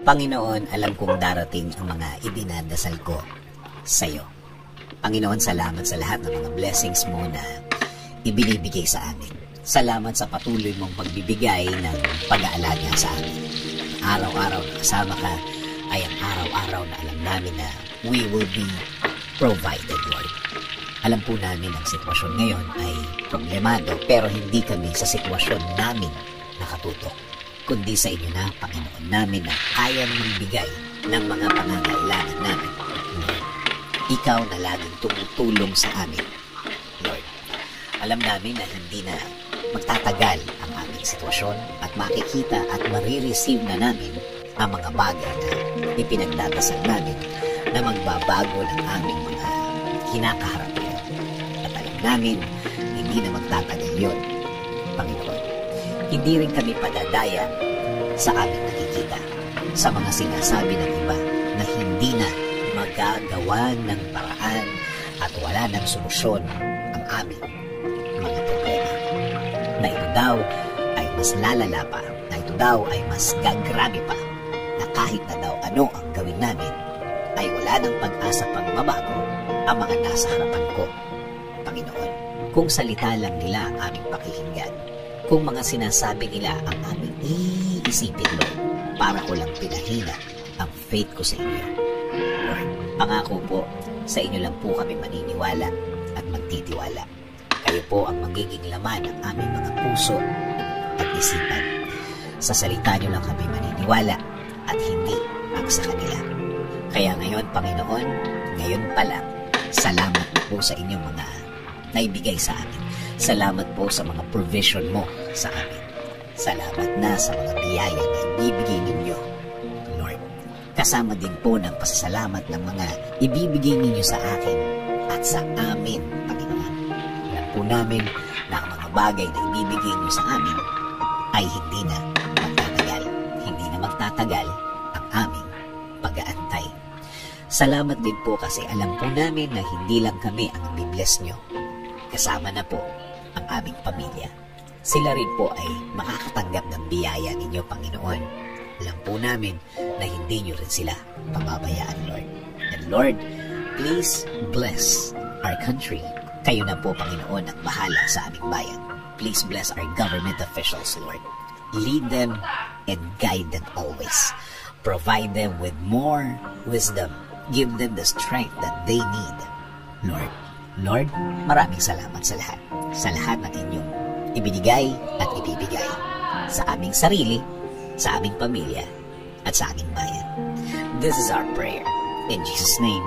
Panginoon, alam kong darating ang mga idinadasal ko sa iyo. Panginoon, salamat sa lahat ng mga blessings mo na ibinibigay sa amin. Salamat sa patuloy mong pagbibigay ng pag-aalaga sa amin. Araw-araw na kasama ka ay ang araw-araw na alam namin na we will be provided, Lord. Alam po namin ang sitwasyon ngayon ay problemado, pero hindi kami sa sitwasyon namin nakatutok, kundi sa inyo na, Panginoon namin, na kayang magbigay ng mga pangangailangan namin. Lord, ikaw na laging tumutulong sa amin, Lord. Alam namin na hindi na magtatagal ang aming sitwasyon at makikita at marireceive na namin ang mga bagay na ipinagdadasal namin na magbabago ng aming mga kinakaharap ngayon. At alam namin, hindi na magtatagal yun, Panginoon. Hindi rin kami padadaya sa aming nakikita, sa mga sinasabi ng iba na hindi na magagawa ng paraan at wala ng solusyon ang aming mga problema. Na ito daw ay mas lalala pa, na ito daw ay mas gagrabe pa, na kahit na daw ano ang gawin namin, ay wala ng pag-asa pang mabago ang mga nasa harapan ko, Panginoon. Kung salita lang nila ang aming pakikinggan, kung mga sinasabi nila ang aming iisipin, Lord, para ko lang pinahina ang faith ko sa inyo. Lord, pangako po, sa inyo lang po kami maniniwala at magtitiwala. Kayo po ang magiging laman ng aming mga puso at isipan. Sa salita nyo lang kami maniniwala at hindi ang sa kanila. Kaya ngayon, Panginoon, ngayon pa lang, salamat po sa inyong mga naibigay sa amin. Salamat po sa mga provision mo sa amin. Salamat na sa mga biyaya na ibibigay ninyo, Lord. Kasama din po ng pasasalamat ng mga ibibigay ninyo sa akin at sa amin, Panginoon. Alam po namin na ang mga bagay na ibibigay ninyo sa amin ay hindi na magtatagal. Hindi na magtatagal ang aming pag-aantay. Salamat din po kasi alam po namin na hindi lang kami ang bibless nyo. Kasama na po ang aming pamilya. Sila rin po ay makakatanggap ng biyaya ninyo, Panginoon. Alam po namin na hindi nyo rin sila pababayaan, Lord. And Lord, please bless our country. Kayo na po, Panginoon, ang bahala sa aming bayan. Please bless our government officials, Lord. Lead them and guide them always. Provide them with more wisdom. Give them the strength that they need, Lord. Lord, maraming salamat sa lahat. Sa lahat ng inyong ibinigay at ibibigay sa aming sarili, sa aming pamilya, at sa aming bayan. This is our prayer. In Jesus' name,